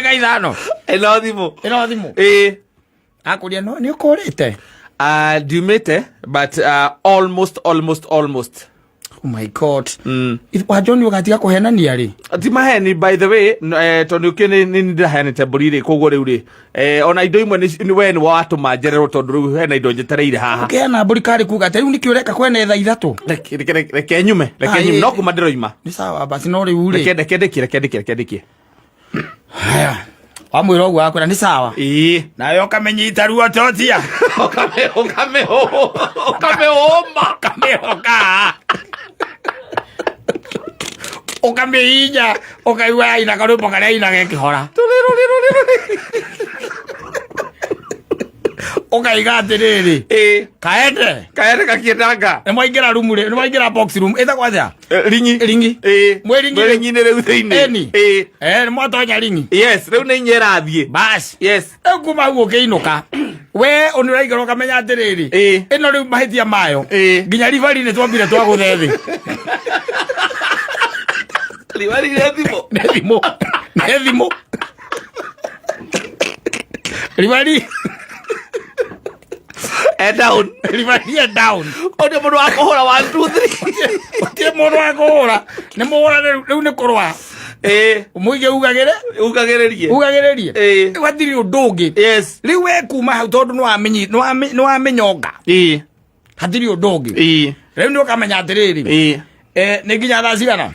ndagika ithano ino thimu akuria no ni ukorete ndiumite but almost oh my god wa John ugatiga kuhenania ri ti maheni by the way tondu kini ni ndahenete mburi ri koguo riu ri ona indo imwe ni we ni watuma njerero tondu riu hena indo njetereire haha kena mburi kari kuga ta riu ni kiureka kwene tha ithatu reke nyume no kuma ndiroima ni sawa basi no riu ri reke haya amwira ogwo akwira ni sawa nayo ukamenyita ruo totia ukamihinya ukaiwa ina karumbo karia ina gekihora ukaiga atiriri kaende gakiendanga ni mwaingira room ri ni mwaingira box room ita kwaja ringi mwiringi ni riu thiini ni mwatonya ringi yes riu ni nyera thie bas yes kuma guo kiinuka we onuraigero kamenya atiriri ino riu mahitia mayo nginya rivari ni twambire twaguthethi rivari ne thimo rivari down odio mundu akohora 1 2 3 odio mundu akohora ni muhora riu ni kurwa umuige ugagiririe watiri udungi yes riu we kuma hau tondu no amenyonga hatiri udungi riu ni ukamenya atiriri ni nginya thaa cigana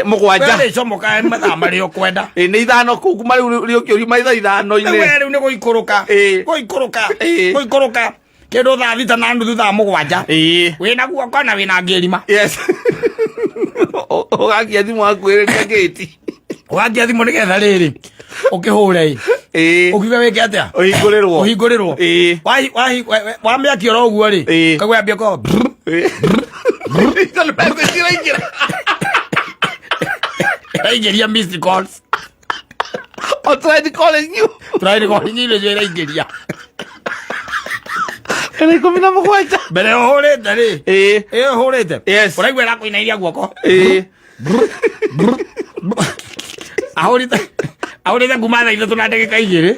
mugwanja we comoka mathaa maria ukwenda ni ithano kuma riu kiuri maitha ithano-ini we riu ni guikuruka kindu thaa thita na nuthu thaa mugwanja wina guoko na wina ngirima yes ugakia thimu akwiriria gate ugakia thimu nigetha riri ukihure ukiuga wike atia uhingurirwo wamiakia oro uguo ri kagwambia ko ingiria missed calls tried calling you ile jera ingiria ele komina mugwanja mbere uhurite ri uhurite uraigwa ra kuinairia guoko ahurite kuma thaa ithatu na ndagika igiri